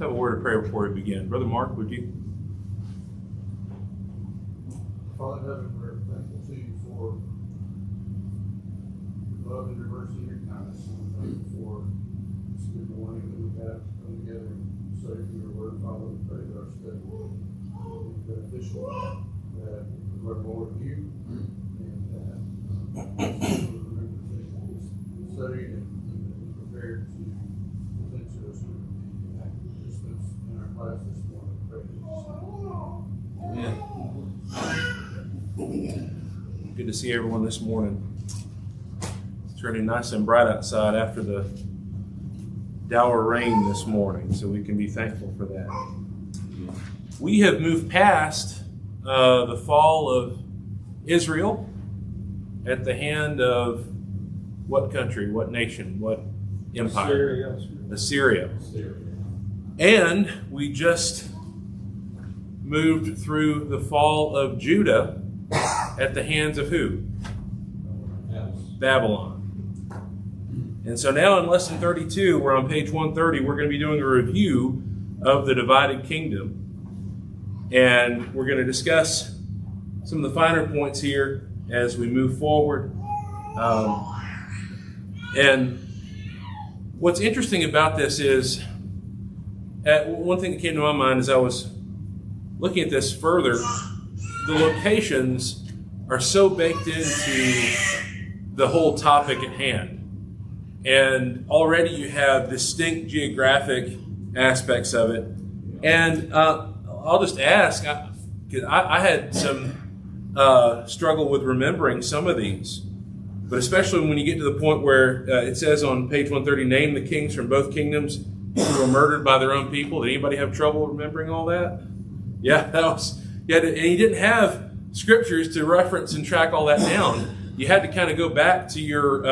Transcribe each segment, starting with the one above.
have a word of prayer before we begin. Brother Mark, would you? Father in heaven, we're thankful to you for your love and your mercy and your kindness. And we're thankful for this good morning that we have to come together and study from your word. Father, we pray that our study will be beneficial, that we learn more of you, and that we remember the things that we studied and be prepared to present to us with the participants in our class this morning. We pray in Jesus' name. Amen. Good to see everyone this morning. It's turning nice and bright outside after the dour rain this morning, so we can be thankful for that. We have moved past the fall of Israel at the hand of what country, what nation, what empire? Assyria. And we just moved through the fall of Judah at the hands of who? Babylon. And so now in lesson 32, we're on page 130, we're going to be doing a review of the divided kingdom. And we're going to discuss some of the finer points here as we move forward. And what's interesting about this is, one thing that came to my mind as I was looking at this further, the locations are so baked into the whole topic at hand. And already you have distinct geographic aspects of it. And I'll just ask, because I had some struggle with remembering some of these. But especially when you get to the point where it says on page 130, name the kings from both kingdoms who were murdered by their own people. Did anybody have trouble remembering all that? Yeah, and you didn't have scriptures to reference and track all that down. You had to kind of go back to your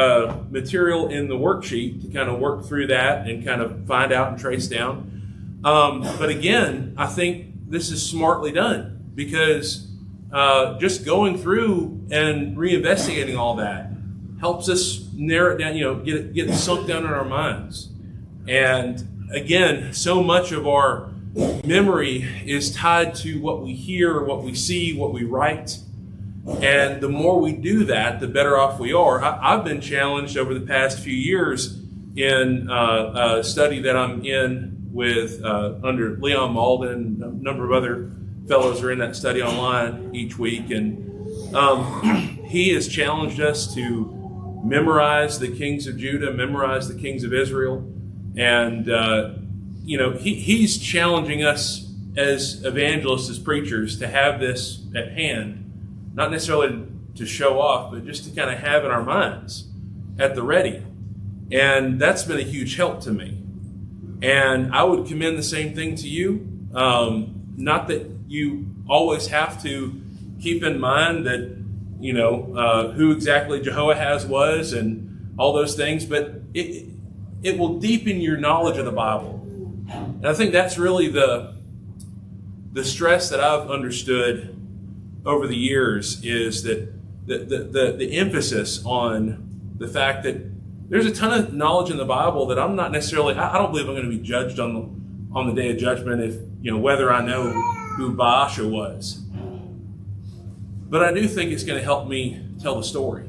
material in the worksheet to kind of work through that and kind of find out and trace down. But again, I think this is smartly done because just going through and reinvestigating all that helps us narrow it down, get it sunk down in our minds. And again, so much of our memory is tied to what we hear, what we see, what we write. And the more we do that, the better off we are. I've been challenged over the past few years in a study that I'm in with under Leon Malden. A number of other fellows are in that study online each week. And he has challenged us to memorize the kings of Judah, memorize the kings of Israel. And he's challenging us as evangelists, as preachers, to have this at hand, not necessarily to show off, but just to kind of have in our minds at the ready. And that's been a huge help to me. And I would commend the same thing to you. Not that you always have to keep in mind that, who exactly Jehoahaz was and all those things, but it will deepen your knowledge of the Bible. And I think that's really the stress that I've understood over the years is that the emphasis on the fact that there's a ton of knowledge in the Bible that I'm not necessarily, I don't believe I'm going to be judged on the day of judgment if, whether I know who Baasha was. But I do think it's going to help me tell the story.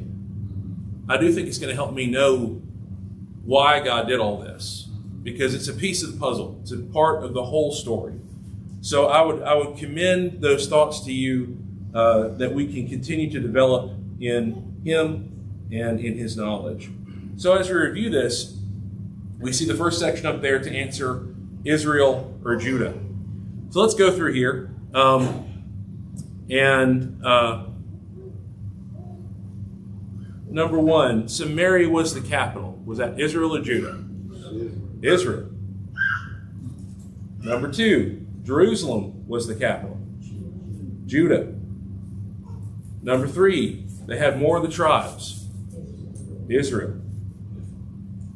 I do think it's going to help me know why God did all this, because it's a piece of the puzzle. It's a part of the whole story. So I would commend those thoughts to you that we can continue to develop in Him and in His knowledge. So as we review this, we see the first section up there to answer Israel or Judah. So let's go through here. Number one, Samaria was the capital. Was that Israel or Judah? Israel. Number two, Jerusalem was the capital. Judah. Number three, they had more of the tribes. Israel.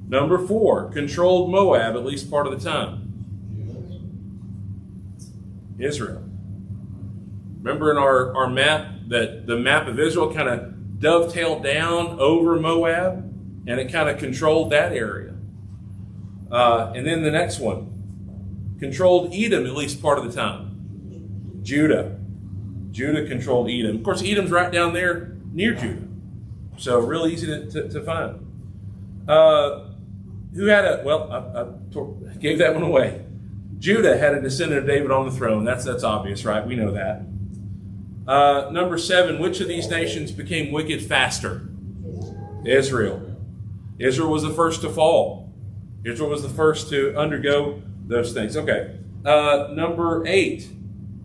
Number four, controlled Moab at least part of the time. Israel. Remember in our map that the map of Israel kind of dovetailed down over Moab and it kind of controlled that area. And then the next one, controlled Edom at least part of the time? Judah. Judah controlled Edom. Of course, Edom's right down there near Judah. So real easy to find. Who had I gave that one away. Judah had a descendant of David on the throne. That's obvious, right? We know that. Number 7, which of these nations became wicked faster? Israel. Israel was the first to fall. Israel was the first to undergo those things. Okay. Number 8,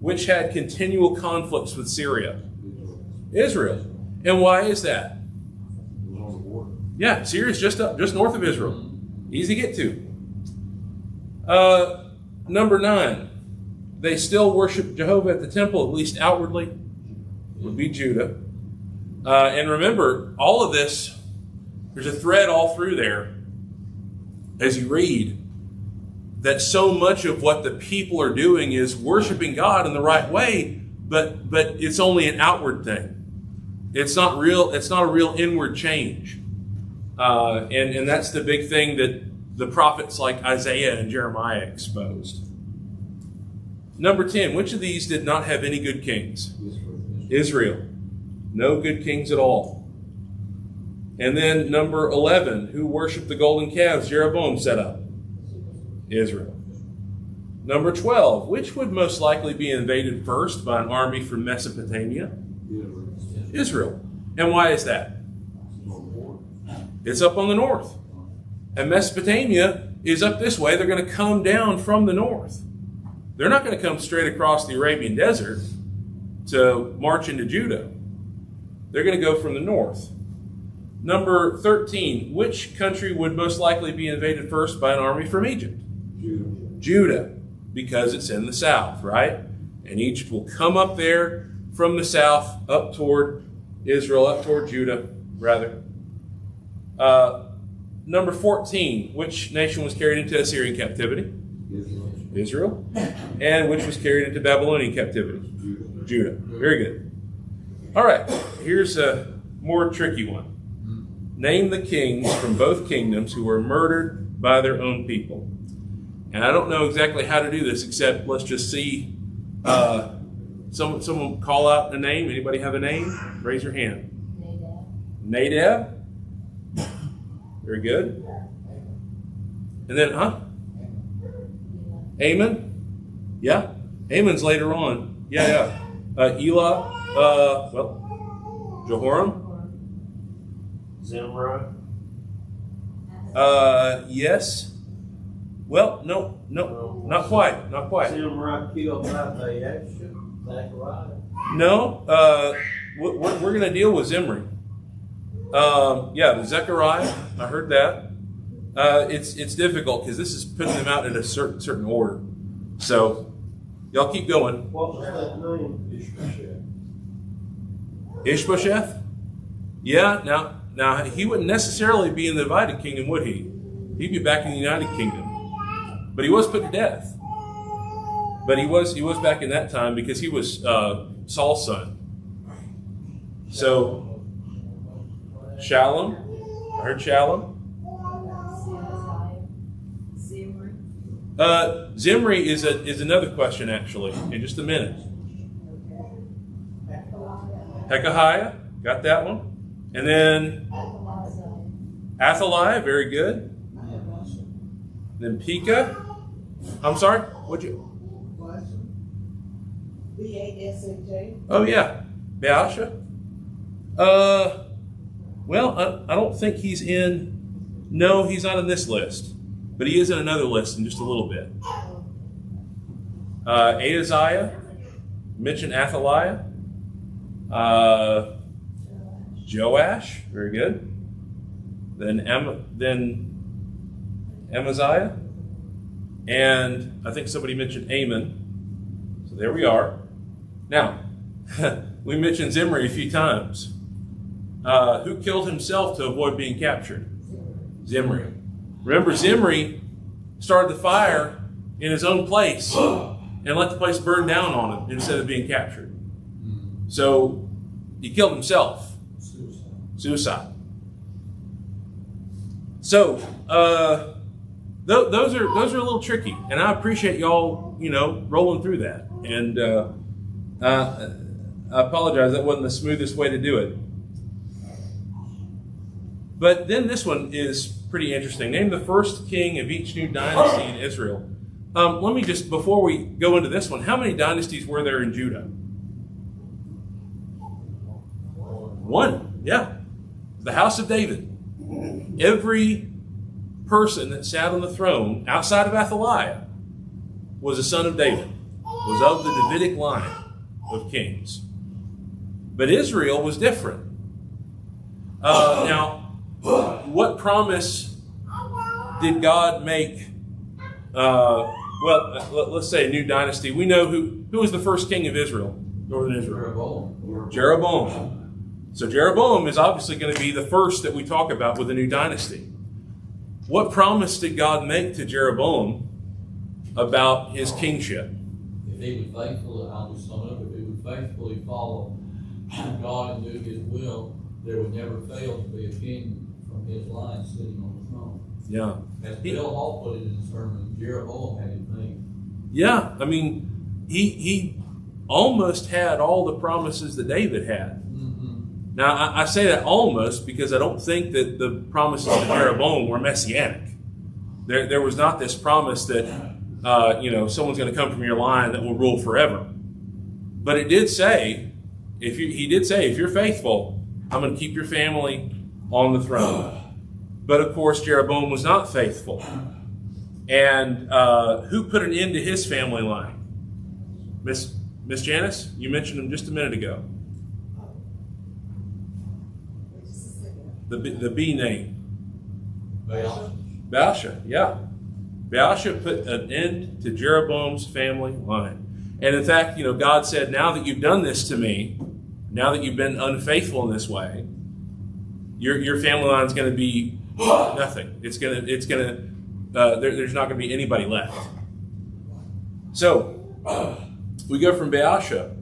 which had continual conflicts with Syria? Israel. And why is that? Yeah, Syria is just north of Israel. Easy to get to. Number 9, they still worship Jehovah at the temple, at least outwardly, would be Judah. And remember, all of this, there's a thread all through there as you read that so much of what the people are doing is worshiping God in the right way, but it's only an outward thing. It's not real. It's not a real inward change. And that's the big thing that the prophets like Isaiah and Jeremiah exposed. Number 10, which of these did not have any good kings? Israel. No good kings at all. And then number 11, who worshiped the golden calves Jeroboam set up? Israel. Number 12, which would most likely be invaded first by an army from Mesopotamia? Israel. And why is that? It's up on the north. And Mesopotamia is up this way. They're going to come down from the north. They're not going to come straight across the Arabian desert to march into Judah. They're going to go from the north. Number 13, which country would most likely be invaded first by an army from Egypt? Judah, because it's in the south, right? And Egypt will come up there from the south, up toward Israel, up toward Judah, rather. Number 14, which nation was carried into Assyrian captivity? Israel. And which was carried into Babylonian captivity? Judah. Very good. All right, here's a more tricky one. Name the kings from both kingdoms who were murdered by their own people. And I don't know exactly how to do this, except let's just see. Someone call out a name. Anybody have a name? Raise your hand. Nadab. Very good. And then, Ammon? Yeah? Ammon's later on. Yeah. Elah. Jehoram? Zimri? Yes. Well, no, not quite. Zimri killed Zechariah? No, we're going to deal with Zimri. The Zechariah, I heard that. It's difficult because this is putting them out in a certain order. So, y'all keep going. What was that name? Ishbosheth? Yeah, now he wouldn't necessarily be in the divided kingdom, would he? He'd be back in the United Kingdom. But he was put to death. But he was back in that time because he was Saul's son. So, Shallum. I heard Shallum. Zimri is another question, actually, in just a minute. Pekahiah, got that one. And then Athaliah, very good. Then Pekah. I'm sorry, what'd you? Basaj. Oh, yeah. Baasha. Well, I don't think he's in. No, he's not in this list. But he is in another list in just a little bit. Ahaziah. Mentioned Athaliah. Joash. Very good. Then Amaziah. And I think somebody mentioned Ammon. So there we are. Now, we mentioned Zimri a few times. Who killed himself to avoid being captured? Zimri. Remember, Zimri started the fire in his own place and let the place burn down on him instead of being captured. So he killed himself. Suicide. So, those are a little tricky, and I appreciate y'all, rolling through that. And I apologize, that wasn't the smoothest way to do it. But then this one is pretty interesting. Name the first king of each new dynasty in Israel. Let me just, before we go into this one, how many dynasties were there in Judah? One, yeah. The house of David. Every person that sat on the throne outside of Athaliah was a son of David, was of the Davidic line of kings. But Israel was different. Now, what promise did God make? Let's say a new dynasty. We know who was the first king of Israel, northern Israel. Jeroboam. So Jeroboam is obviously going to be the first that we talk about with a new dynasty. What promise did God make to Jeroboam about his kingship? If he was faithful, I'll just sum it up, if he would faithfully follow God and do his will, there would never fail to be a king from his line sitting on the throne. Yeah. As Bill Hall put it in his sermon, Jeroboam had it made. Yeah, I mean, he almost had all the promises that David had. Mm-hmm. Now, I say that almost because I don't think that the promises of Jeroboam were messianic. There was not this promise that, someone's going to come from your line that will rule forever. But it did say, if you're faithful, I'm going to keep your family on the throne. But of course, Jeroboam was not faithful. And who put an end to his family line? Miss Janice, you mentioned him just a minute ago. The B name. Baasha, yeah. Baasha put an end to Jeroboam's family line. And in fact, God said, now that you've done this to me, now that you've been unfaithful in this way, your family line is going to be nothing. There's not going to be anybody left. So, we go from Baasha.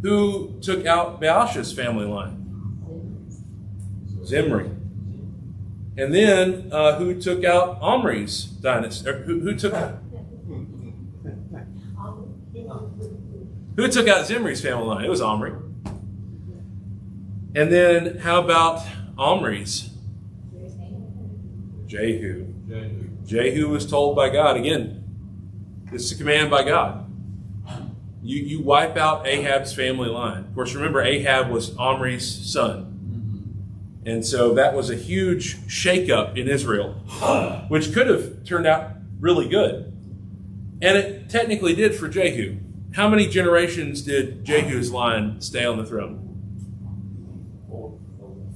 Who took out Baasha's family line? Zimri. And then, who took out Omri's dynasty? Who took out Zimri's family line? It was Omri. And then, how about Omri's? Jehu. Jehu was told by God, again, this is a command by God. You wipe out Ahab's family line. Of course, remember, Ahab was Omri's son. And so that was a huge shakeup in Israel, which could have turned out really good. And it technically did for Jehu. How many generations did Jehu's line stay on the throne?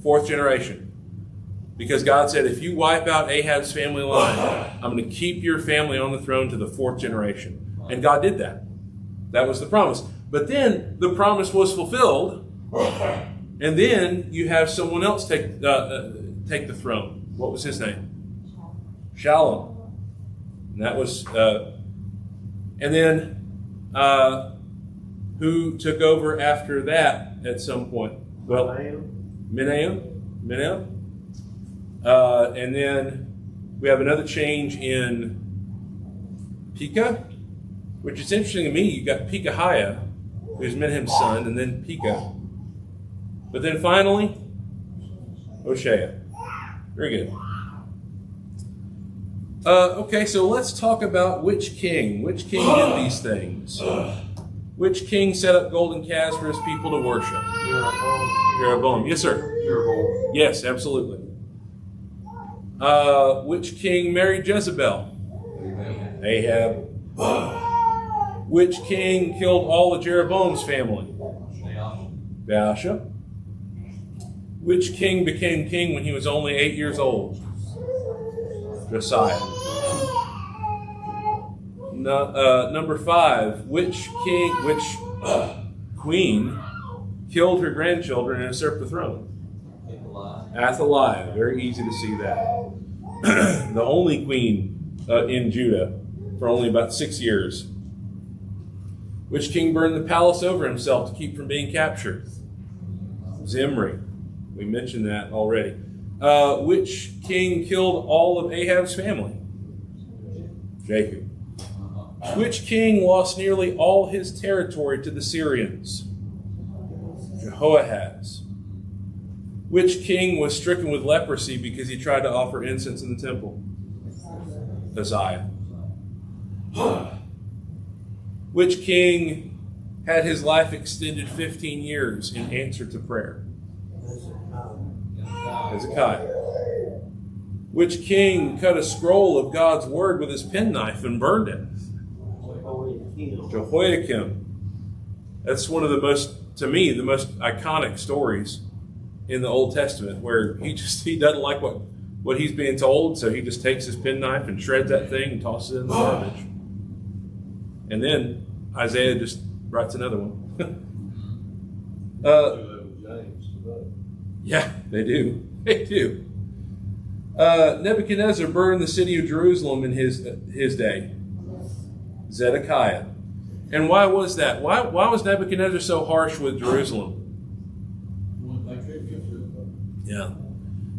Fourth generation. Because God said, if you wipe out Ahab's family line, I'm going to keep your family on the throne to the fourth generation. And God did that. That was the promise. But then the promise was fulfilled. And then you have someone else take the throne. What was his name? Shalom. And that was, and then who took over after that at some point? Well, Menahem. And then we have another change in Pekah, which is interesting to me. You got Pekahiah, who's Menahem's son, and then Pekah. But then finally, Hoshea. Very good. Okay, so let's talk about which king. Which king did these things? Which king set up golden calves for his people to worship? Jeroboam. Yes, sir. Jeroboam. Yes, absolutely. Which king married Jezebel? Ahab. Which king killed all of Jeroboam's family? Baasha. Which king became king when he was only 8 years old? Josiah. Number 5. Which queen killed her grandchildren and usurped the throne? Athaliah. Very easy to see that. The only queen in Judah for only about 6 years. Which king burned the palace over himself to keep from being captured? Zimri. We mentioned that already. Which king killed all of Ahab's family? Jehu. Uh-huh. Which king lost nearly all his territory to the Syrians? Jehoahaz. Which king was stricken with leprosy because he tried to offer incense in the temple? Uzziah. Which king had his life extended 15 years in answer to prayer? Hezekiah. Which king cut a scroll of God's word with his penknife and burned it? Jehoiakim. That's one of the most, to me, the most iconic stories in the Old Testament, where he doesn't like what he's being told, so he just takes his penknife and shreds that thing and tosses it in the garbage. And then Isaiah just writes another one. James today. Yeah, they do. They do. Nebuchadnezzar burned the city of Jerusalem in his day. Zedekiah. And why was that? Why was Nebuchadnezzar so harsh with Jerusalem? Yeah.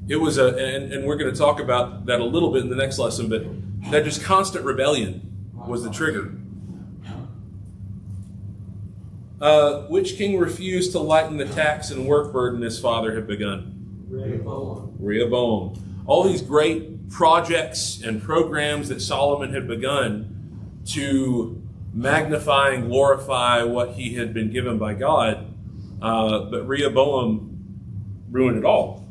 It was and we're going to talk about that a little bit in the next lesson, but that just constant rebellion was the trigger. Which king refused to lighten the tax and work burden his father had begun? Rehoboam. All these great projects and programs that Solomon had begun to magnify and glorify what he had been given by God, but Rehoboam ruined it all.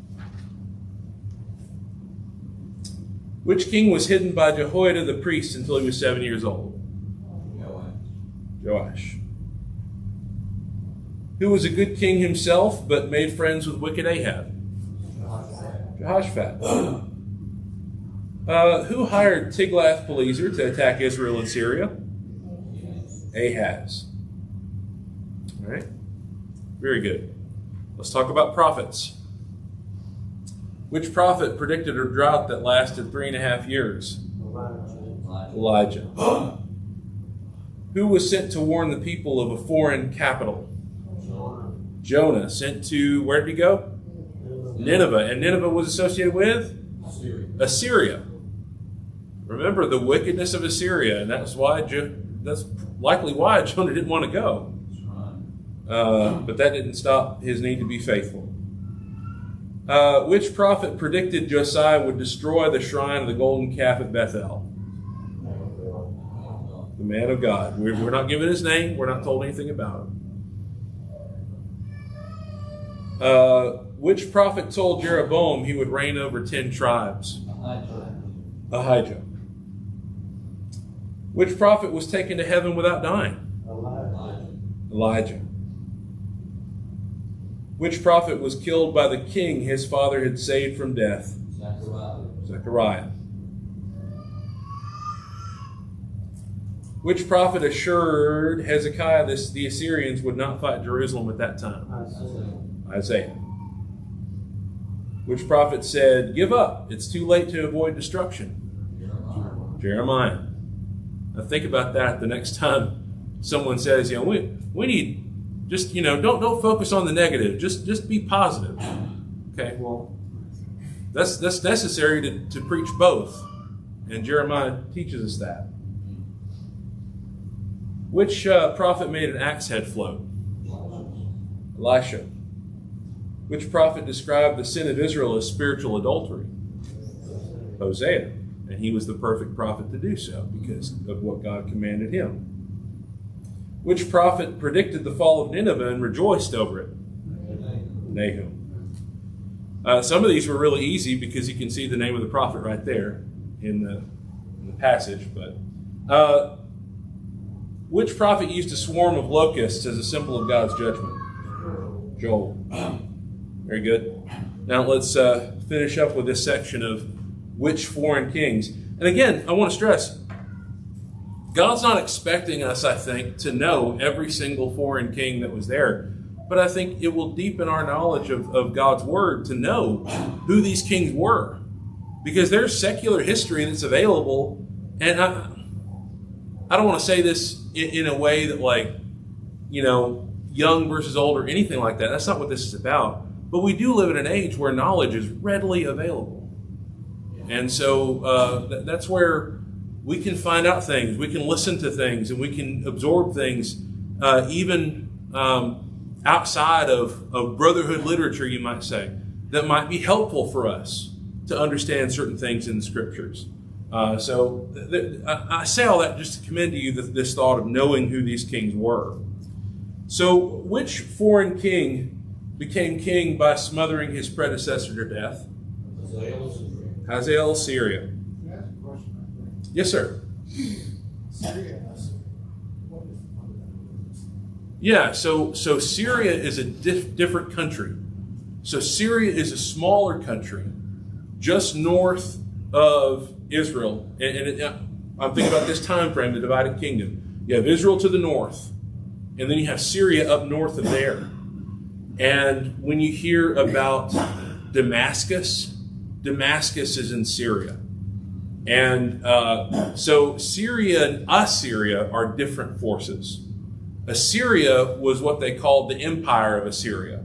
Which king was hidden by Jehoiada the priest until he was 7 years old? Joash. Who was a good king himself, but made friends with wicked Ahab? Jehoshaphat. Who hired Tiglath-Pileser to attack Israel and Syria? Ahaz. All right. Very good. Let's talk about prophets. Which prophet predicted a drought that lasted 3.5 years? Elijah. Who was sent to warn the people of a foreign capital? Jonah. Sent to, where did he go? Nineveh. And Nineveh was associated with? Assyria. Remember the wickedness of Assyria, and that's likely why Jonah didn't want to go. But that didn't stop his need to be faithful. Which prophet predicted Josiah would destroy the shrine of the golden calf at Bethel? The man of God. We're not given his name. We're not told anything about him. Which prophet told Jeroboam he would reign over 10 tribes? Ahijah. Which prophet was taken to heaven without dying? Elijah. Which prophet was killed by the king his father had saved from death? Zechariah. Which prophet assured Hezekiah the Assyrians would not fight Jerusalem at that time? Isaiah. Which prophet said, "Give up, it's too late to avoid destruction"? Jeremiah. Now think about that the next time someone says, we need, just, don't focus on the negative, just be positive. Okay, well, that's necessary to preach both. And Jeremiah teaches us that. Which prophet made an axe head float? Elisha. Which prophet described the sin of Israel as spiritual adultery? Hosea. And he was the perfect prophet to do so because of what God commanded him. Which prophet predicted the fall of Nineveh and rejoiced over it? Nahum. Some of these were really easy because you can see the name of the prophet right there in the passage. But which prophet used a swarm of locusts as a symbol of God's judgment? Joel. Very good. Now let's finish up with this section of which foreign kings. And again, I want to stress, God's not expecting us, I think, to know every single foreign king that was there. But I think it will deepen our knowledge of God's word to know who these kings were. Because there's secular history that's available. And I don't want to say this in a way that young versus old or anything like that. That's not what this is about. But we do live in an age where knowledge is readily available. And so that's where we can find out things, we can listen to things, and we can absorb things even outside of brotherhood literature, you might say, that might be helpful for us to understand certain things in the Scriptures. So I say all that just to commend to you this thought of knowing who these kings were. So which foreign king became king by smothering his predecessor to death? Hazael of Syria. Can I ask a question right there? Yes, sir. Syria has, what is the fundamental? Yeah, so Syria is a different country. So Syria is a smaller country just north of Israel. I'm thinking about this time frame, the divided kingdom. You have Israel to the north, and then you have Syria up north of there. And when you hear about Damascus is in Syria. And so Syria and Assyria are different forces. Assyria was what they called the Empire of Assyria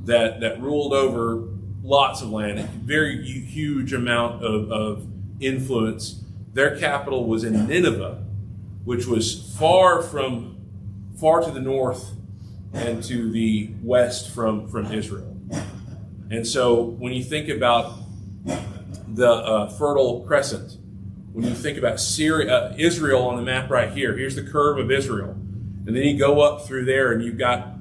that ruled over lots of land, a very huge amount of influence. Their capital was in Nineveh, which was far to the north and to the west from Israel. And so when you think about the Fertile Crescent, when you think about Israel on the map right here, here's the curve of Israel. And then you go up through there and you've got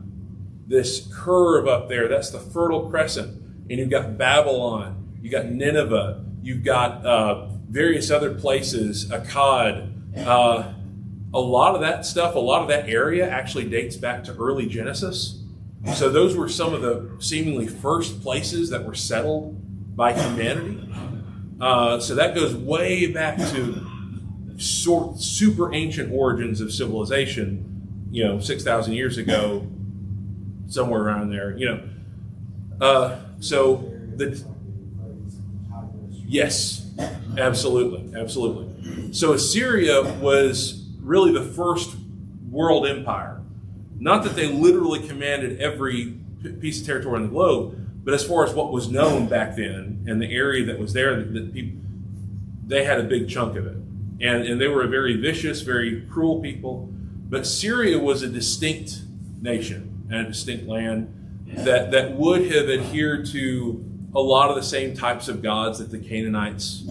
this curve up there. That's the Fertile Crescent. And you've got Babylon, you've got Nineveh, you've got various other places, Akkad. A lot of that stuff, a lot of that area actually dates back to early Genesis. So those were some of the seemingly first places that were settled by humanity. So that goes way back to super ancient origins of civilization, 6,000 years ago, somewhere around there, yes, absolutely. So Assyria was really the first world empire. Not that they literally commanded every piece of territory on the globe, but as far as what was known back then and the area that was there, they had a big chunk of it. And they were a very vicious, very cruel people. But Syria was a distinct nation and a distinct land that would have adhered to a lot of the same types of gods that the Canaanites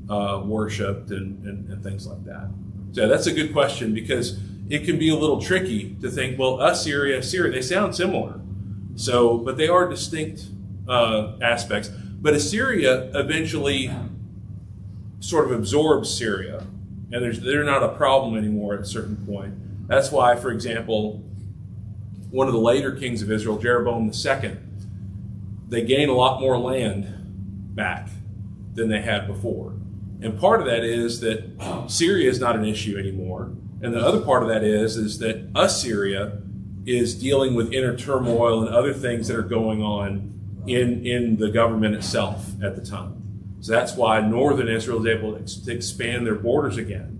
worshipped and things like that. So that's a good question, because it can be a little tricky to think, well, Assyria, they sound similar. So, but they are distinct aspects. But Assyria eventually sort of absorbs Syria, and they're not a problem anymore at a certain point. That's why, for example, one of the later kings of Israel, Jeroboam II, they gain a lot more land back than they had before. And part of that is that Syria is not an issue anymore. And the other part of that is that Assyria is dealing with inner turmoil and other things that are going on in the government itself at the time. So that's why northern Israel is able to expand their borders again.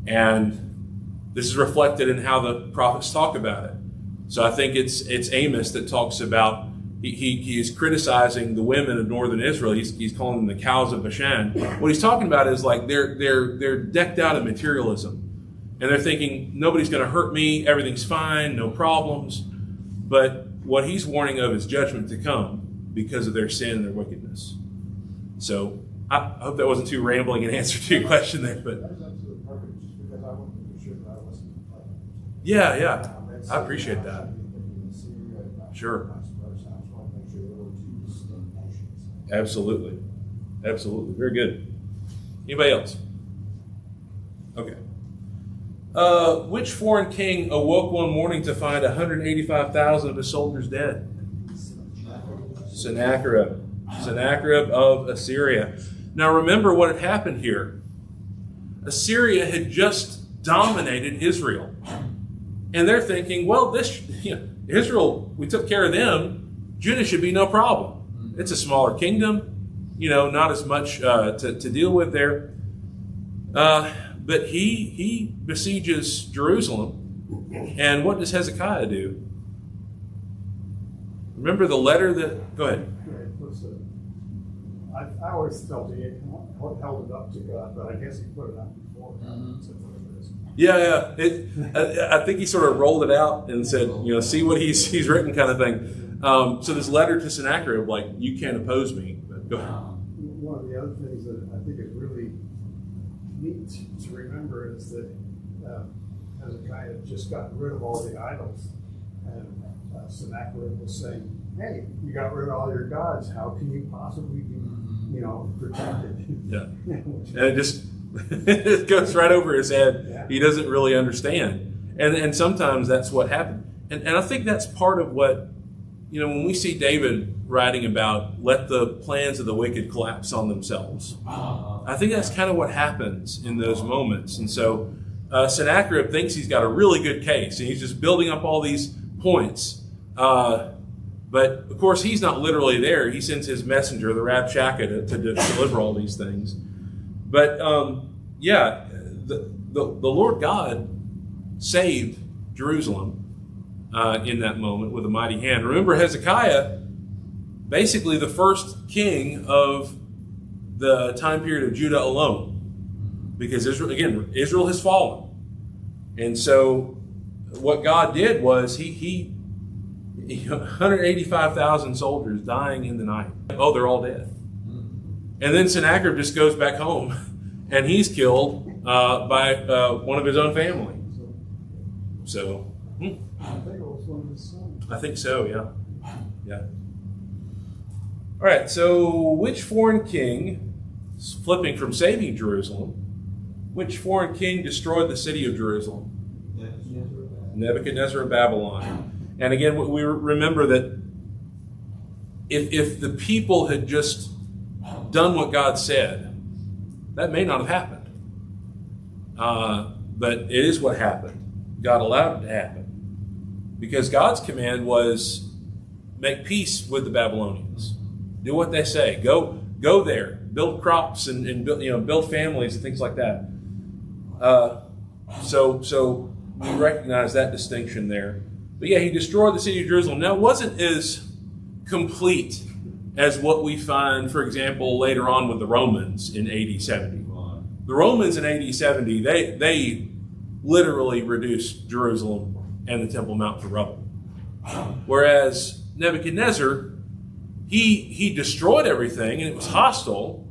And this is reflected in how the prophets talk about it. So I think it's Amos that talks about, he is criticizing the women of northern Israel. He's calling them the cows of Bashan. What he's talking about is like they're decked out in materialism. And they're thinking, nobody's going to hurt me, everything's fine, no problems. But what he's warning of is judgment to come because of their sin and their wickedness. So I hope that wasn't too rambling an answer to your question there. But That was absolutely perfect, just because I wanted to be sure that I wasn't. yeah, I appreciate that. Sure. Absolutely. Very good. Anybody else? Okay. Which foreign king awoke one morning to find 185,000 of his soldiers dead? Sennacherib of Assyria. Now remember what had happened here. Assyria had just dominated Israel. And they're thinking, well, Israel, we took care of them. Judah should be no problem. It's a smaller kingdom, not as much to deal with there. But he besieges Jerusalem. And what does Hezekiah do? Remember the letter that... Go ahead. I always felt he held it up to God, but I guess he put it up before before. Mhm. So whatever it is. Yeah. I think he sort of rolled it out and said, see what he's written, kind of thing. So this letter to Sennacherib, like, you can't oppose me. But go ahead. One of the other things that I think is really neat to remember is that Hezekiah had just gotten rid of all the idols, and Sennacherib was saying, "Hey, you got rid of all your gods. How can you possibly be, protected?" Yeah. And it just it goes right over his head. Yeah. He doesn't really understand. And sometimes that's what happened. And I think that's part of what, when we see David writing about let the plans of the wicked collapse on themselves, I think that's kind of what happens in those moments. And so Sennacherib thinks he's got a really good case, and he's just building up all these points. But of course, he's not literally there. He sends his messenger, the Rabshakeh, to deliver all these things. But the Lord God saved Jerusalem in that moment with a mighty hand. Remember, Hezekiah, basically the first king of the time period of Judah alone, because Israel has fallen. And so what God did was he 185,000 soldiers dying in the night. Oh, they're all dead. And then Sennacherib just goes back home, and he's killed by one of his own family. So, I think it was one of his sons. I think so, yeah. All right, so which foreign king, flipping from saving Jerusalem, which foreign king destroyed the city of Jerusalem? Nebuchadnezzar of Babylon. And again, we remember that if the people had just done what God said, that may not have happened. But it is what happened. God allowed it to happen. Because God's command was make peace with the Babylonians. Do what they say. Go there. Build crops and build families and things like that. So we recognize that distinction there. But yeah, he destroyed the city of Jerusalem. Now, it wasn't as complete as what we find, for example, later on with the Romans in AD 70. The Romans in AD 70, they literally reduced Jerusalem and the Temple Mount to rubble. Whereas Nebuchadnezzar, he destroyed everything, and it was hostile,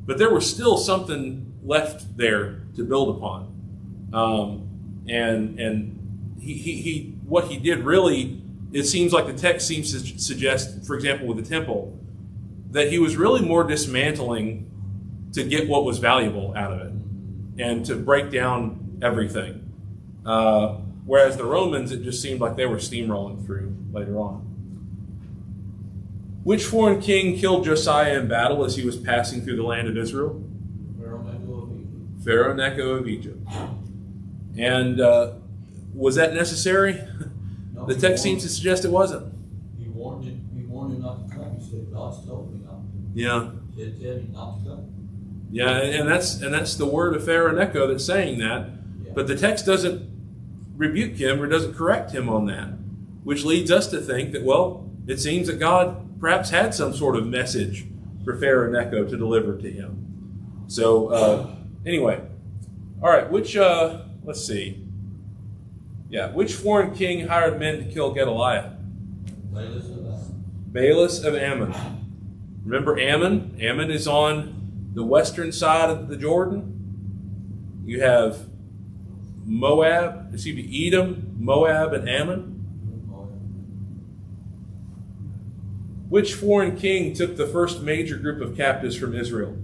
but there was still something left there to build upon. And he what he did really, it seems like the text seems to suggest, for example, with the temple, that he was really more dismantling to get what was valuable out of it and to break down everything. Whereas the Romans, it just seemed like they were steamrolling through later on. Which foreign king killed Josiah in battle as he was passing through the land of Israel? Pharaoh Necho of Egypt. And was that necessary? No, The text seems to suggest it wasn't. He warned him not to come. He said, God's told me not to. Yeah. He said, tell you not to come. Yeah, and that's the word of Pharaoh Necho that's saying that. Yeah. But the text doesn't rebuke him or doesn't correct him on that, which leads us to think that, well, it seems that God perhaps had some sort of message for Pharaoh Necho to deliver to him. So anyway, all right, let's see. Yeah, which foreign king hired men to kill Gedaliah? Baelus of Ammon. Remember Ammon? Ammon is on the western side of the Jordan. You have Edom, Moab, and Ammon. Which foreign king took the first major group of captives from Israel?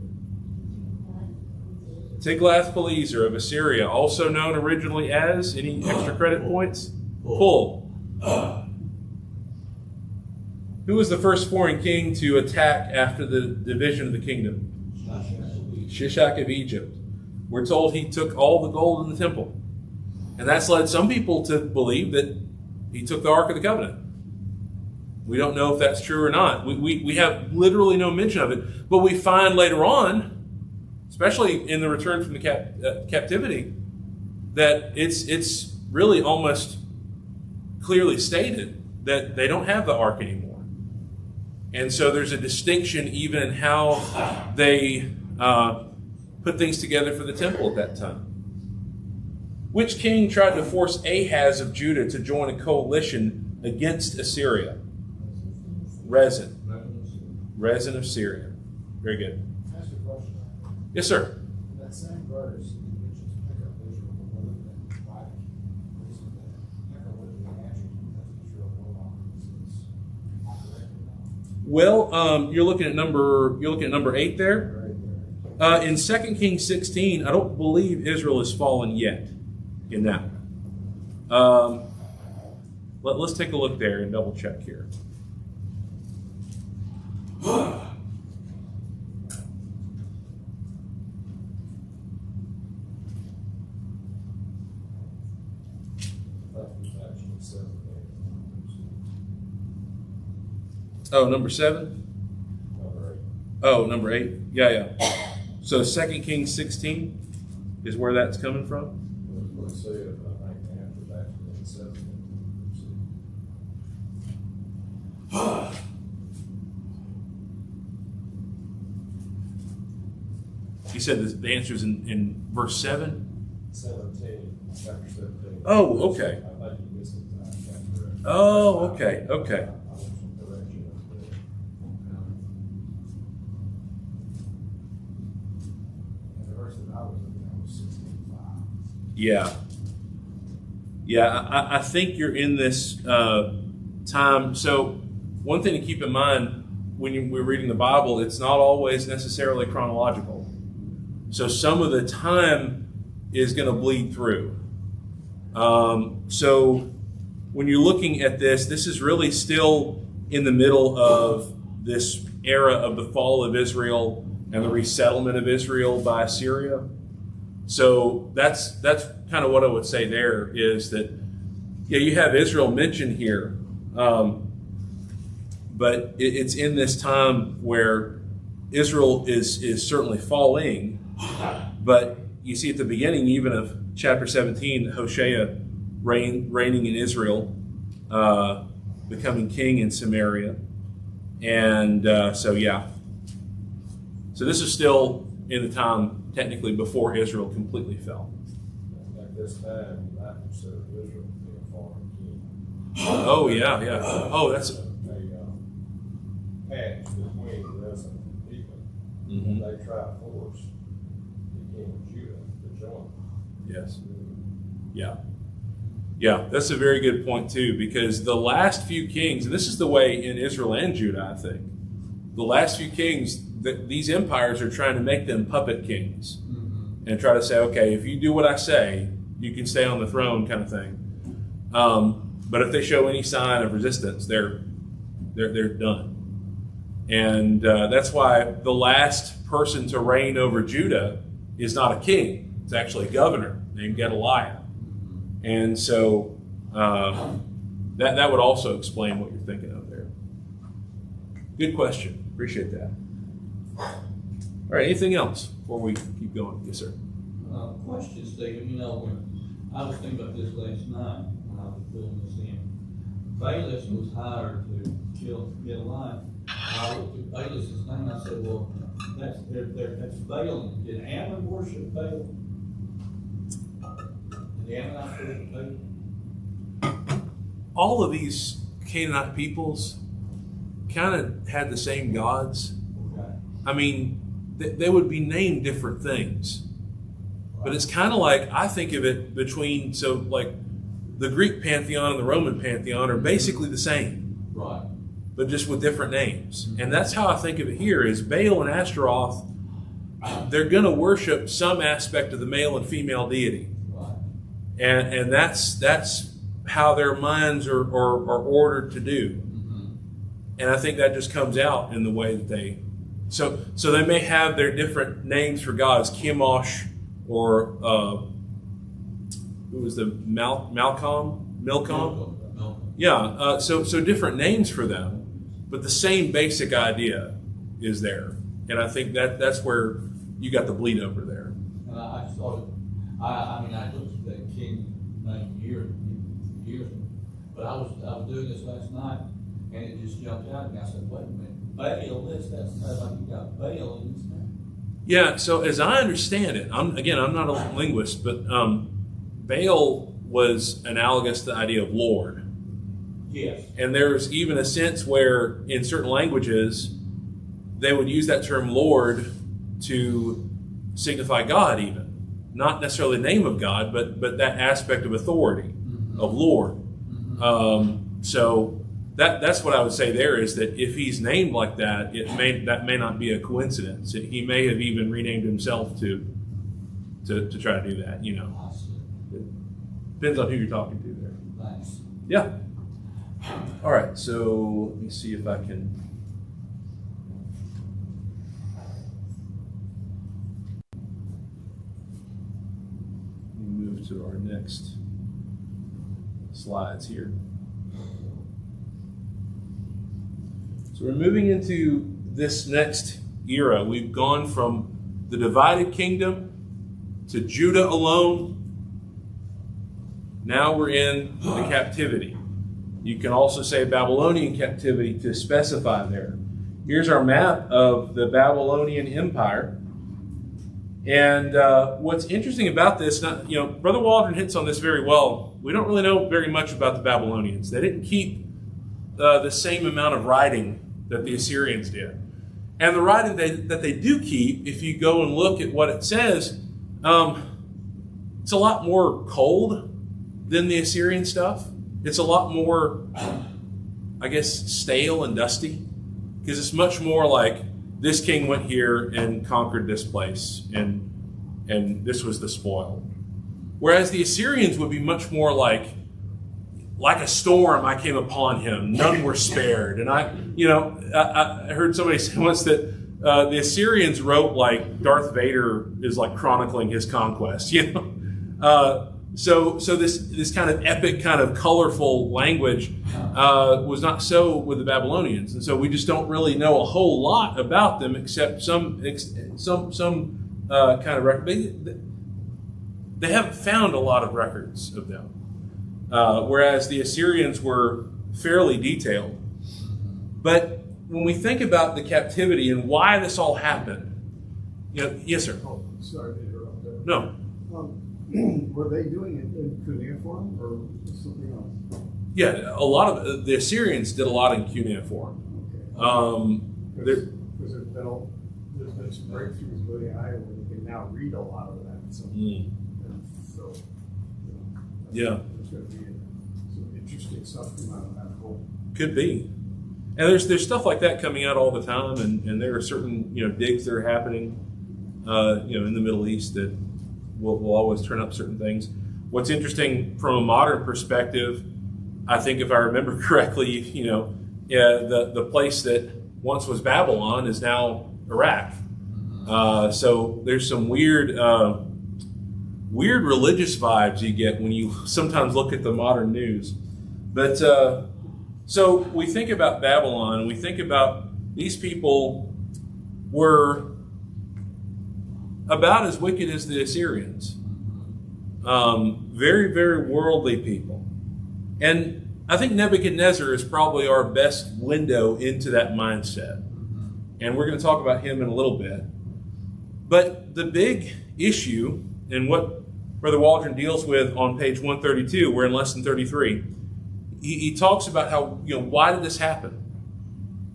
Tiglath-Pileser of Assyria, also known originally as, any extra credit points? Pul. Who was the first foreign king to attack after the division of the kingdom? Shishak of Egypt. We're told he took all the gold in the temple. And that's led some people to believe that he took the Ark of the Covenant. We don't know if that's true or not. We have literally no mention of it. But we find later on, especially in the return from the captivity, that it's really almost clearly stated that they don't have the ark anymore. And so there's a distinction even in how they put things together for the temple at that time. Which king tried to force Ahaz of Judah to join a coalition against Assyria? Rezin. Rezin of Syria. Very good. Can I ask you a question? Yes, sir. In that same verse, it mentions Pekah, Israel, the woman that divided. Isn't that Pekah would be an attribute of Israel no longer exists? Am I correct or not? Well, you're looking at number 8 there. Right there. In 2 Kings 16, I don't believe Israel has fallen yet in that. Let's take a look there and double check here. Oh, number 7? Oh, number 8. Yeah. So 2 Kings 16 is where that's coming from. Let's say it, I think, after that, in 7. You said the answer is in verse 7? 17, chapter 17. Oh, okay. I think you missed it. Chapter. Oh, okay. I want some correction up there. And the verse that I was looking at was 16:5. Yeah, I think you're in this time. So one thing to keep in mind when we're reading the Bible, it's not always necessarily chronological. So some of the time is going to bleed through. So when you're looking at this is really still in the middle of this era of the fall of Israel and the resettlement of Israel by Assyria. So that's kind of what I would say there is that, yeah, you have Israel mentioned here, but it's in this time where Israel is certainly falling, but you see at the beginning even of chapter 17, Hoshea reigning in Israel, becoming king in Samaria, and so this is still in the time technically before Israel completely fell. At this time, I consider Israel to be a foreign king. Oh yeah. Oh, that's Patch between the resident people. Mhm. They try to force the king of Judah to join. yes, yeah. That's a very good point too, because the last few kings, and this is the way in Israel and Judah, I think, the last few kings, these empires are trying to make them puppet kings and try to say, okay, if you do what I say, you can stay on the throne, kind of thing. But if they show any sign of resistance, they're done. And that's why the last person to reign over Judah is not a king; it's actually a governor named Gedaliah. And so that would also explain what you're thinking of there. Good question. Appreciate that. All right. Anything else before we keep going? Yes, sir. Question, Stephen. When I was thinking about this last night when I was filling this in. Baelish was hired to kill Gedaliah. I looked at Baelish's name and I said, well, that's Baal. Did Ammon worship Baal? Did the Ammonites worship Baal? All of these Canaanite peoples kind of had the same gods. Okay. I mean, they would be named different things. But it's kind of like, I think of it between, so like the Greek pantheon and the Roman pantheon are basically the same, Right. but just with different names. And that's how I think of it here is Baal and Ashtaroth, they're going to worship some aspect of the male and female deity. Right. And that's how their minds are ordered to do. And I think that just comes out in the way that they, so they may have their different names for gods, Chemosh, or who was the Milcom? Milcom. Yeah. So different names for them, but the same basic idea is there, and I think that's where you got the bleed over there. And I started, I looked at that king name years, but I was doing this last night, and it just jumped out at me. I said, wait a minute, Baal, that sounds like you got Baal in this name. Yeah. So as I understand it, I'm not a linguist, but Baal was analogous to the idea of Lord. Yes. And there's even a sense where in certain languages they would use that term Lord to signify God even. Not necessarily the name of God, but that aspect of authority, of Lord. So that's what I would say there is that if he's named like that, that may not be a coincidence. He may have even renamed himself to try to do that, you know. I see. Depends on who you're talking to there. Thanks. Yeah. All right, so let me see if I can. Let me move to our next slides here. So we're moving into this next era. We've gone from the divided kingdom to Judah alone. Now we're in the captivity. You can also say Babylonian captivity to specify there. Here's our map of the Babylonian Empire. And what's interesting about this, Brother Waldron hits on this very well. We don't really know very much about the Babylonians. They didn't keep the same amount of writing that the Assyrians did. And the writing that they do keep, if you go and look at what it says, it's a lot more cold than the Assyrian stuff. It's a lot more, I guess, stale and dusty, because it's much more like this king went here and conquered this place, and this was the spoil. Whereas the Assyrians would be much more like a storm I came upon him, none were spared. And I heard somebody say once that the Assyrians wrote like Darth Vader is like chronicling his conquest, you know. So this kind of epic, kind of colorful language was not so with the Babylonians, and so we just don't really know a whole lot about them except some kind of record. They haven't found a lot of records of them, whereas the Assyrians were fairly detailed. But when we think about the captivity and why this all happened, yes, sir. Oh, sorry to interrupt there. No. Were they doing it in cuneiform or something else? Yeah, a lot of the Assyrians did a lot in cuneiform. Because there's been some breakthroughs with AI where you can now read a lot of that. So, Yeah. There's going to be some interesting stuff come out of that whole. Could be. And there's stuff like that coming out all the time, and there are certain digs that are happening in the Middle East that will always turn up certain things. What's interesting from a modern perspective, I think if I remember correctly, the place that once was Babylon is now Iraq. So there's some weird religious vibes you get when you sometimes look at the modern news. But so we think about Babylon, and we think about these people were about as wicked as the Assyrians. Very, very worldly people. And I think Nebuchadnezzar is probably our best window into that mindset. And we're going to talk about him in a little bit. But the big issue, and what Brother Waldron deals with on page 132, we're in lesson 33, he talks about how, why did this happen?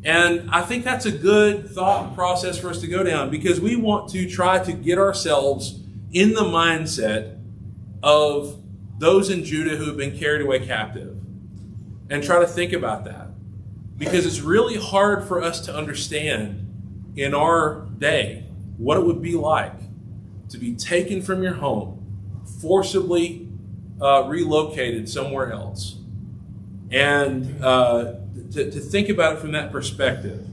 And I think that's a good thought process for us to go down, because we want to try to get ourselves in the mindset of those in Judah who have been carried away captive, and try to think about that. Because it's really hard for us to understand in our day what it would be like to be taken from your home, forcibly relocated somewhere else, and to think about it from that perspective.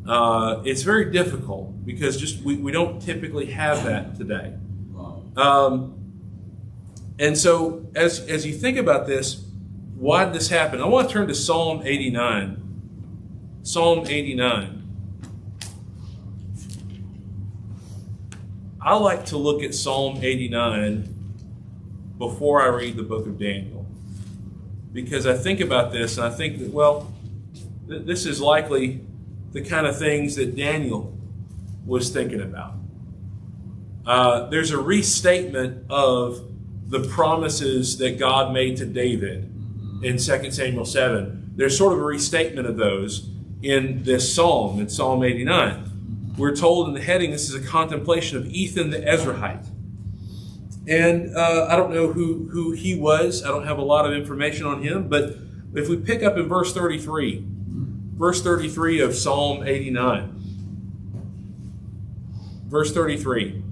It's very difficult because we don't typically have that today. And so as you think about this, why did this happen? I want to turn to Psalm 89. Psalm 89. I like to look at Psalm 89 before I read the book of Daniel, because I think about this and I think that, this is likely the kind of things that Daniel was thinking about. There's a restatement of the promises that God made to David in 2 Samuel 7. There's sort of a restatement of those in this psalm, in Psalm 89. We're told in the heading, this is a contemplation of Ethan the Ezrahite. And I don't know who he was. I don't have a lot of information on him. But if we pick up in verse 33 of Psalm 89. Verse 33.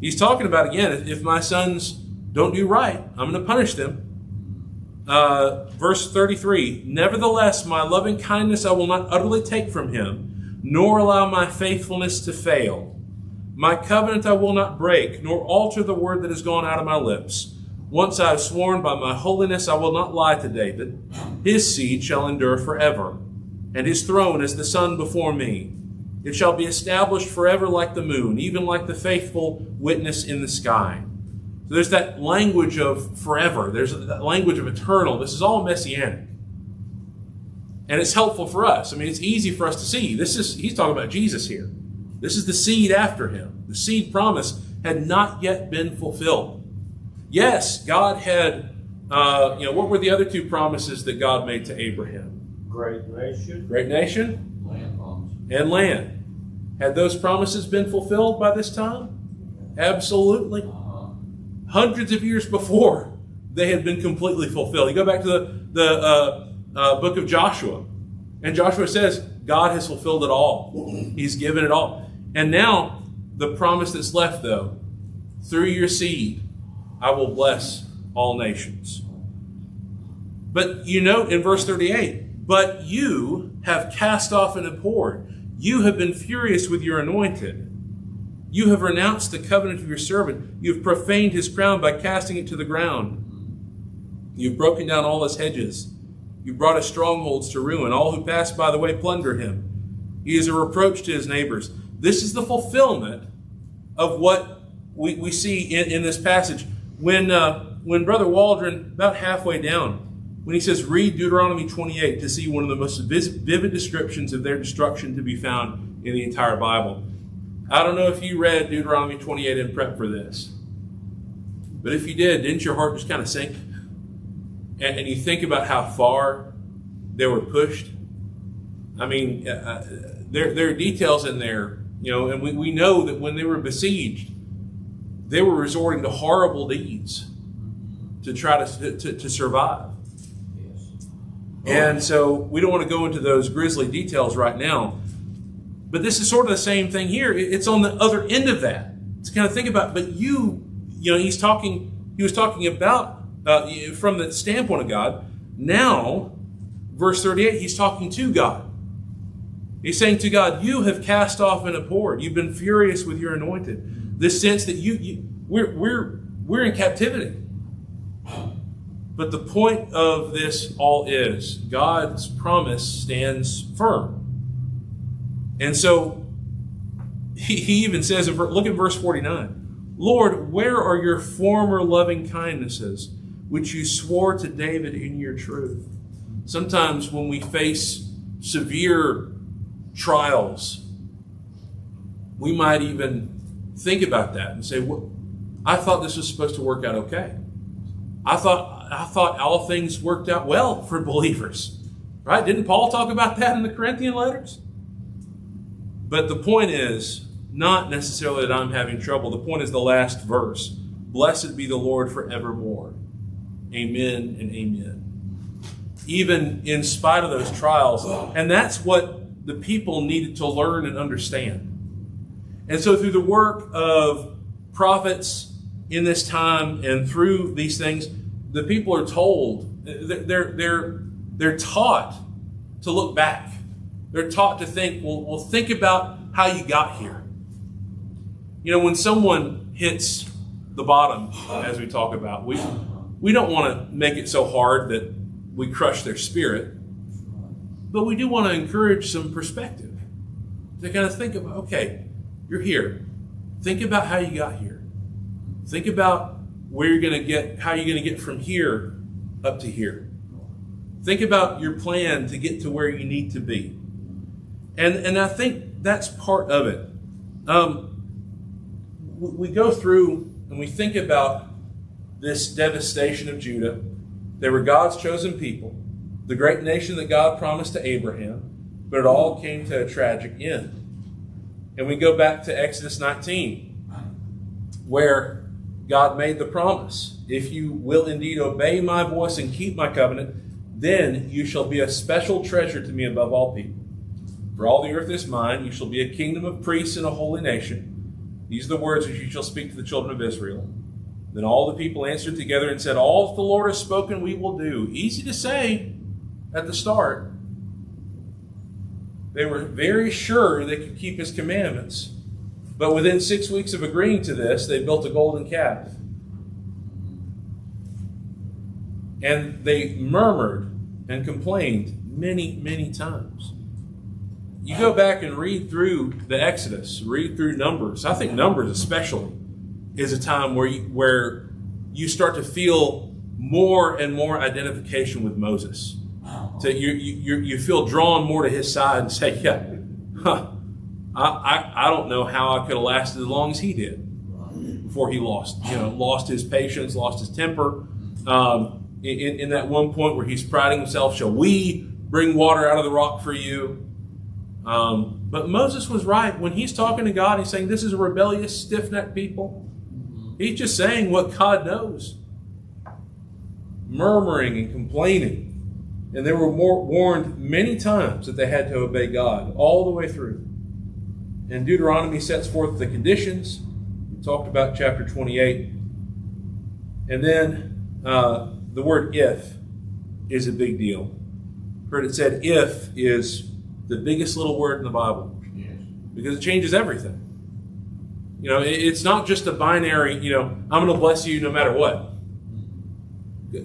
He's talking about, again, if my sons don't do right, I'm going to punish them. Verse 33, nevertheless, my loving kindness I will not utterly take from him, nor allow my faithfulness to fail. My covenant I will not break, nor alter the word that has gone out of my lips. Once I have sworn by my holiness I will not lie to David. His seed shall endure forever, and his throne is the sun before me. It shall be established forever like the moon, even like the faithful witness in the sky. So there's that language of forever. There's that language of eternal. This is all messianic. And it's helpful for us. I mean, it's easy for us to see. He's talking about Jesus here. This is the seed after him. The seed promise had not yet been fulfilled. Yes, God had, what were the other two promises that God made to Abraham? Great nation. Great nation. Land promise. And land. Had those promises been fulfilled by this time? Absolutely. Hundreds of years before, they had been completely fulfilled. You go back to the book of Joshua, and Joshua says, God has fulfilled it all. He's given it all. And now, the promise that's left, though, through your seed, I will bless all nations. But you note in verse 38, but you have cast off and abhorred. You have been furious with your anointed. You have renounced the covenant of your servant. You have profaned his crown by casting it to the ground. You've broken down all his hedges. You've brought his strongholds to ruin. All who pass by the way plunder him. He is a reproach to his neighbors. This is the fulfillment of what we see in this passage. When Brother Waldron, about halfway down, when he says, read Deuteronomy 28 to see one of the most vivid descriptions of their destruction to be found in the entire Bible. I don't know if you read Deuteronomy 28 in prep for this. But if you did, didn't your heart just kind of sink? And you think about how far they were pushed. I mean, there are details in there, and we know that when they were besieged, they were resorting to horrible deeds to try to survive. Yes. And so we don't want to go into those grisly details right now. But this is sort of the same thing here. It's on the other end of that. To kind of think about, but he was talking about from the standpoint of God. Now, verse 38, he's talking to God. He's saying to God, you have cast off and abhorred. You've been furious with your anointed. This sense that we're in captivity. But the point of this all is God's promise stands firm. And so he even says, look at verse 49. Lord, where are your former loving kindnesses, which you swore to David in your truth? Sometimes when we face severe trials, we might even think about that and say, well, I thought this was supposed to work out okay. I thought all things worked out well for believers. Right? Didn't Paul talk about that in the Corinthian letters? But the point is not necessarily that I'm having trouble. The point is the last verse. Blessed be the Lord forevermore. Amen and amen. Even in spite of those trials. And that's what the people needed to learn and understand. And so through the work of prophets in this time and through these things, the people are told, they're taught to look back. They're taught to think, well, think about how you got here. When someone hits the bottom, as we talk about, we don't want to make it so hard that we crush their spirit, but we do want to encourage some perspective to kind of think about, okay, you're here. Think about how you got here. Think about where you're going to get, how you're going to get from here up to here. Think about your plan to get to where you need to be. And I think that's part of it. We go through and we think about this devastation of Judah. They were God's chosen people, the great nation that God promised to Abraham, but it all came to a tragic end. And we go back to Exodus 19, where God made the promise, if you will indeed obey my voice and keep my covenant, then you shall be a special treasure to me above all people. For all the earth is mine, you shall be a kingdom of priests and a holy nation. These are the words which you shall speak to the children of Israel. Then all the people answered together and said, all that the Lord has spoken we will do. Easy to say at the start. They were very sure they could keep his commandments. But within 6 weeks of agreeing to this, they built a golden calf. And they murmured and complained many, many times. You go back and read through the Exodus, read through Numbers. I think Numbers especially is a time where you start to feel more and more identification with Moses. So you feel drawn more to his side and say, I don't know how I could have lasted as long as he did before he lost his patience, lost his temper. In that one point where he's priding himself, shall we bring water out of the rock for you? But Moses was right. When he's talking to God, he's saying, this is a rebellious, stiff-necked people. He's just saying what God knows. Murmuring and complaining. And they were warned many times that they had to obey God all the way through. And Deuteronomy sets forth the conditions. We talked about chapter 28. And then the word if is a big deal. Heard it said if is the biggest little word in the Bible. Yes. Because it changes everything. It's not just a binary, I'm going to bless you no matter what.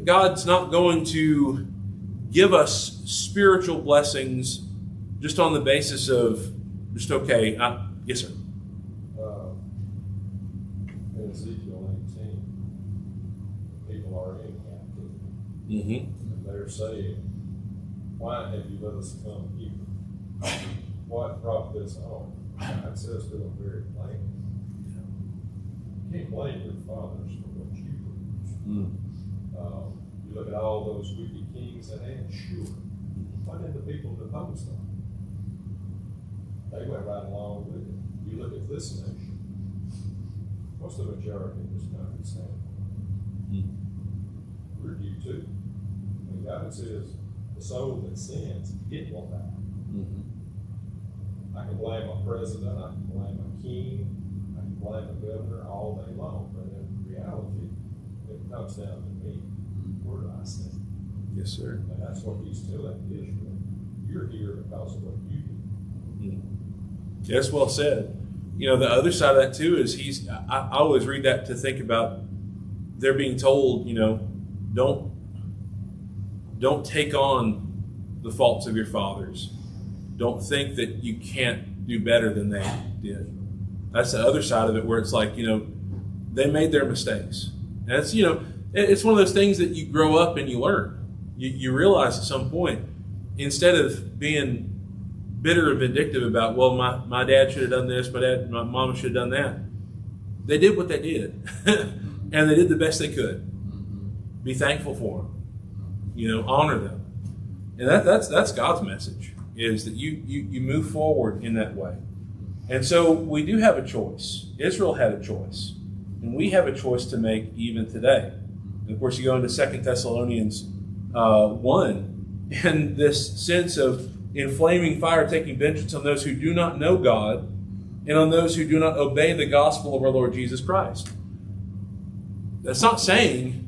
God's not going to give us spiritual blessings just on the basis of just okay. Yes, sir. In Ezekiel 18, people are in captivity. Mm-hmm. And they're saying, why have you let us come here? What brought this on? God says to them very plainly, you can't blame your fathers for what you produced. You look at all those wicked kings that had, sure. Why did the people depose them? They went right along with it. You look at this nation. What's the majority of this country stand for? We're due too. And God says, the soul that sins, it will die. I can blame a president, I can blame a king, I can blame a governor all day long, but in reality, it comes down to me. Where do I stand? Yes, sir. And that's what he's telling Israel. You're here because of what you do. Yes, well said. The other side of that too is I always read that to think about they're being told, don't take on the faults of your fathers. Don't think that you can't do better than they did. That's the other side of it where it's like, they made their mistakes. And it's, it's one of those things that you grow up and you learn. You realize at some point, instead of being bitter and vindictive about, well, my dad should have done this, my mama should have done that. They did what they did. And they did the best they could. Be thankful for them. Honor them. And that's God's message, is that you move forward in that way. And so we do have a choice. Israel had a choice. And we have a choice to make even today. And of course, you go into 2 Thessalonians 1, and this sense of in flaming fire taking vengeance on those who do not know God and on those who do not obey the gospel of our Lord Jesus Christ. That's not saying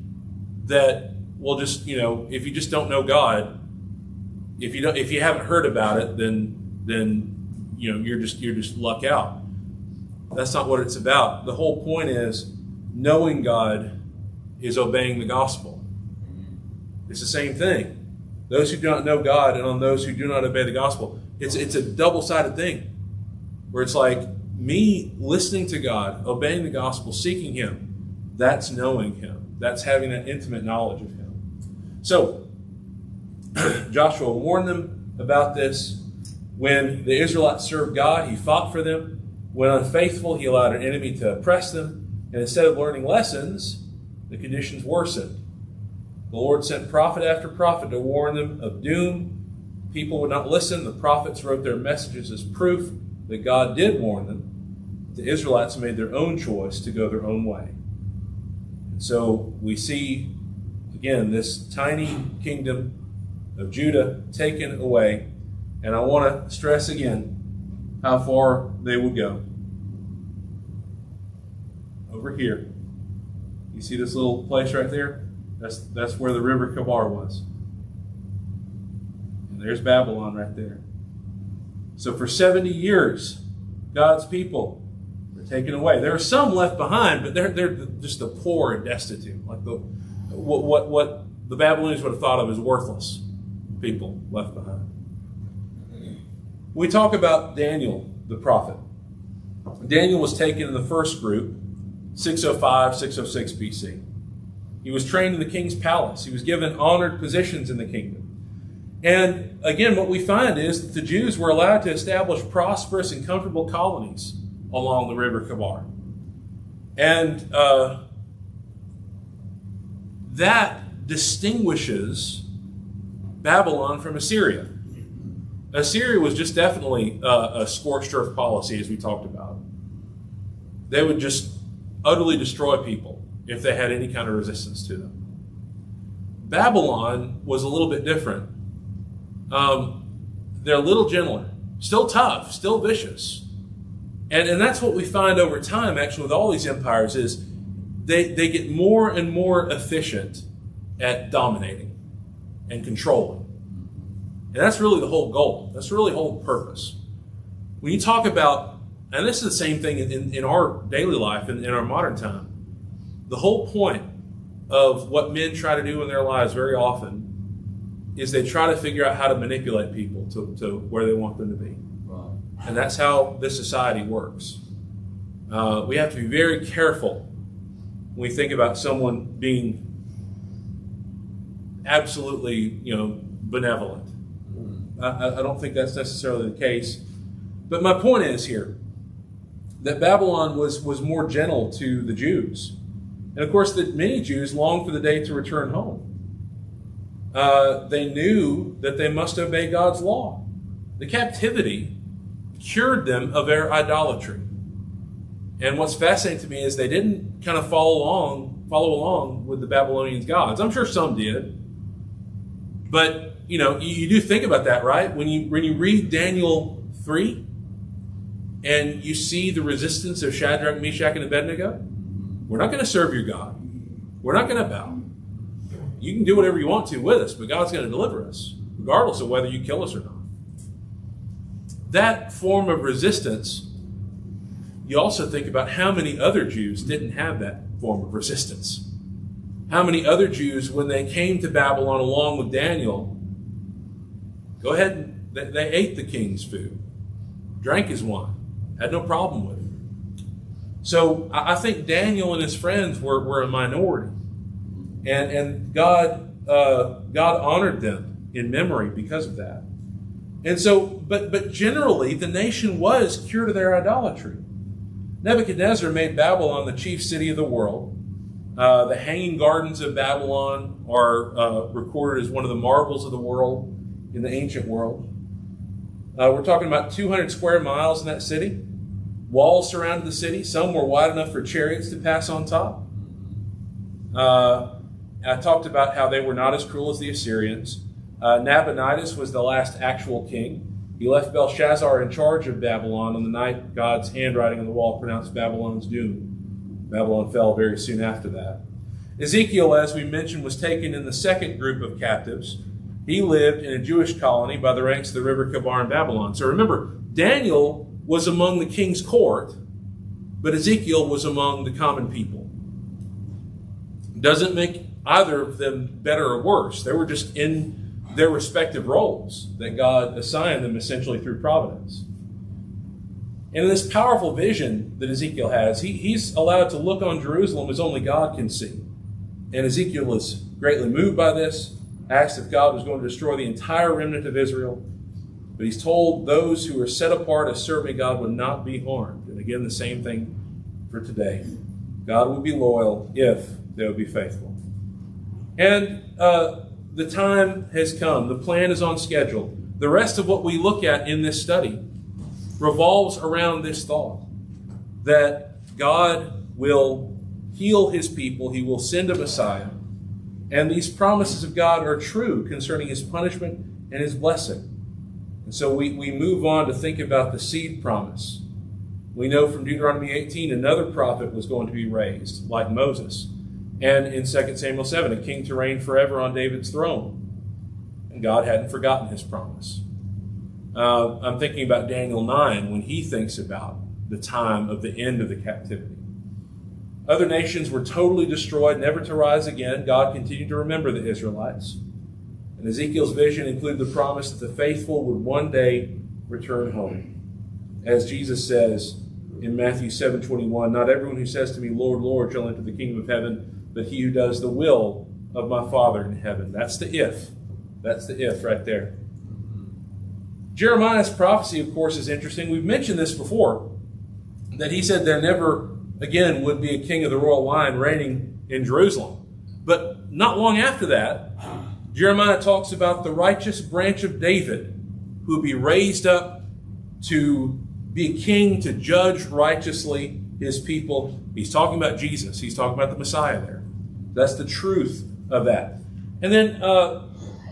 that, well, just, if you just don't know God, if you haven't heard about it, then you're just luck out. That's not what it's about. The whole point is knowing God is obeying the gospel. It's the same thing. Those who do not know God and on those who do not obey the gospel. It's a double-sided thing where it's like me listening to God, obeying the gospel, seeking Him. That's knowing Him. That's having an intimate knowledge of Him. So Joshua warned them about this. When the Israelites served God, He fought for them. When unfaithful, He allowed an enemy to oppress them. And instead of learning lessons, the conditions worsened. The Lord sent prophet after prophet to warn them of doom. People would not listen. The prophets wrote their messages as proof that God did warn them. The Israelites made their own choice to go their own way. And so we see, again, this tiny kingdom of Judah taken away. And I want to stress again how far they would go. Over here. You see this little place right there? That's where the river Kabar was. And there's Babylon right there. So for 70 years, God's people were taken away. There are some left behind, but they're just the poor and destitute, like what the Babylonians would have thought of as worthless people left behind. We talk about Daniel, the prophet. Daniel was taken in the first group, 605, 606 BC. He was trained in the king's palace. He was given honored positions in the kingdom. And again, what we find is that the Jews were allowed to establish prosperous and comfortable colonies along the river Kabar. And that distinguishes Babylon from Assyria. Assyria was just definitely a scorched earth policy, as we talked about. They would just utterly destroy people if they had any kind of resistance to them. Babylon was a little bit different. They're a little gentler, still tough, still vicious. And that's what we find over time, actually, with all these empires, is they get more and more efficient at dominating and controlling. And that's really the whole goal. That's really the whole purpose. When you talk about, and this is the same thing in our daily life, in our modern time, the whole point of what men try to do in their lives very often is they try to figure out how to manipulate people to where they want them to be. Right. And that's how this society works. We have to be very careful when we think about someone being absolutely, benevolent. I don't think that's necessarily the case. But my point is here that Babylon was more gentle to the Jews. And of course, that many Jews longed for the day to return home. They knew that they must obey God's law. The captivity cured them of their idolatry. And what's fascinating to me is they didn't kind of follow along with the Babylonian gods. I'm sure some did. But, you do think about that, right? When you read Daniel 3 and you see the resistance of Shadrach, Meshach, and Abednego, we're not going to serve your God. We're not going to bow. You can do whatever you want to with us, but God's going to deliver us, regardless of whether you kill us or not. That form of resistance, you also think about how many other Jews didn't have that form of resistance. How many other Jews, when they came to Babylon along with Daniel, go ahead and they ate the king's food, drank his wine, had no problem with it. So I think Daniel and his friends were a minority. And God honored them in memory because of that. And so, but generally, the nation was cured of their idolatry. Nebuchadnezzar made Babylon the chief city of the world. The Hanging Gardens of Babylon are recorded as one of the marvels of the world in the ancient world. We're talking about 200 square miles in that city. Walls surrounded the city. Some were wide enough for chariots to pass on top. I talked about how they were not as cruel as the Assyrians. Nabonidus was the last actual king. He left Belshazzar in charge of Babylon on the night God's handwriting on the wall pronounced Babylon's doom. Babylon fell very soon after that. Ezekiel, as we mentioned, was taken in the second group of captives. He lived in a Jewish colony by the ranks of the river Kabar in Babylon. So remember, Daniel was among the king's court, but Ezekiel was among the common people. Doesn't make either of them better or worse. They were just in their respective roles that God assigned them essentially through providence. And in this powerful vision that Ezekiel has, he's allowed to look on Jerusalem as only God can see. And Ezekiel is greatly moved by this, asked if God was going to destroy the entire remnant of Israel. But he's told those who are set apart as serving God would not be harmed. And again, the same thing for today. God would be loyal if that would be faithful. And the time has come. The plan is on schedule. The rest of what we look at in this study revolves around this thought that God will heal his people. He will send a Messiah. And these promises of God are true concerning his punishment and his blessing. And so we move on to think about the seed promise. We know from Deuteronomy 18 another prophet was going to be raised, like Moses. And in 2 Samuel 7, a king to reign forever on David's throne. And God hadn't forgotten his promise. I'm thinking about Daniel 9 when he thinks about the time of the end of the captivity. Other nations were totally destroyed, never to rise again. God continued to remember the Israelites. And Ezekiel's vision included the promise that the faithful would one day return home. As Jesus says in Matthew 7:21, not everyone who says to me, Lord, Lord, shall enter the kingdom of heaven, but he who does the will of my Father in heaven. That's the if. That's the if right there. Jeremiah's prophecy, of course, is interesting. We've mentioned this before, that he said there never again would be a king of the royal line reigning in Jerusalem. But not long after that, Jeremiah talks about the righteous branch of David who will be raised up to be a king to judge righteously his people. He's talking about Jesus. He's talking about the Messiah there. That's the truth of that. And then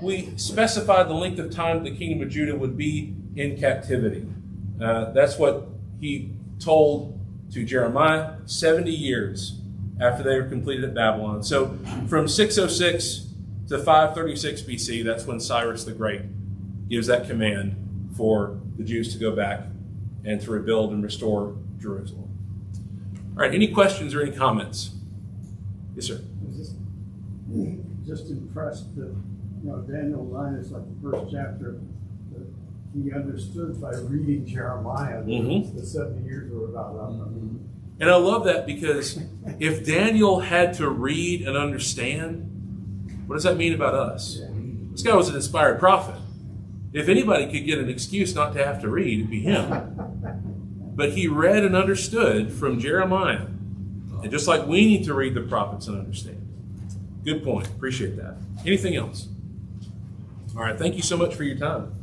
we specified the length of time the kingdom of Judah would be in captivity. That's what he told to Jeremiah, 70 years after they were completed at Babylon. So from 606 to 536 BC, that's when Cyrus the Great gives that command for the Jews to go back and to rebuild and restore Jerusalem. All right, any questions or any comments? Yes, sir. Just impressed that, Daniel 9 is like the first chapter that he understood by reading Jeremiah that the 70 years were about up. And I love that because if Daniel had to read and understand, what does that mean about us? This guy was an inspired prophet. If anybody could get an excuse not to have to read, it'd be him. But he read and understood from Jeremiah. And just like we need to read the prophets and understand. Good point. Appreciate that. Anything else? All right. Thank you so much for your time.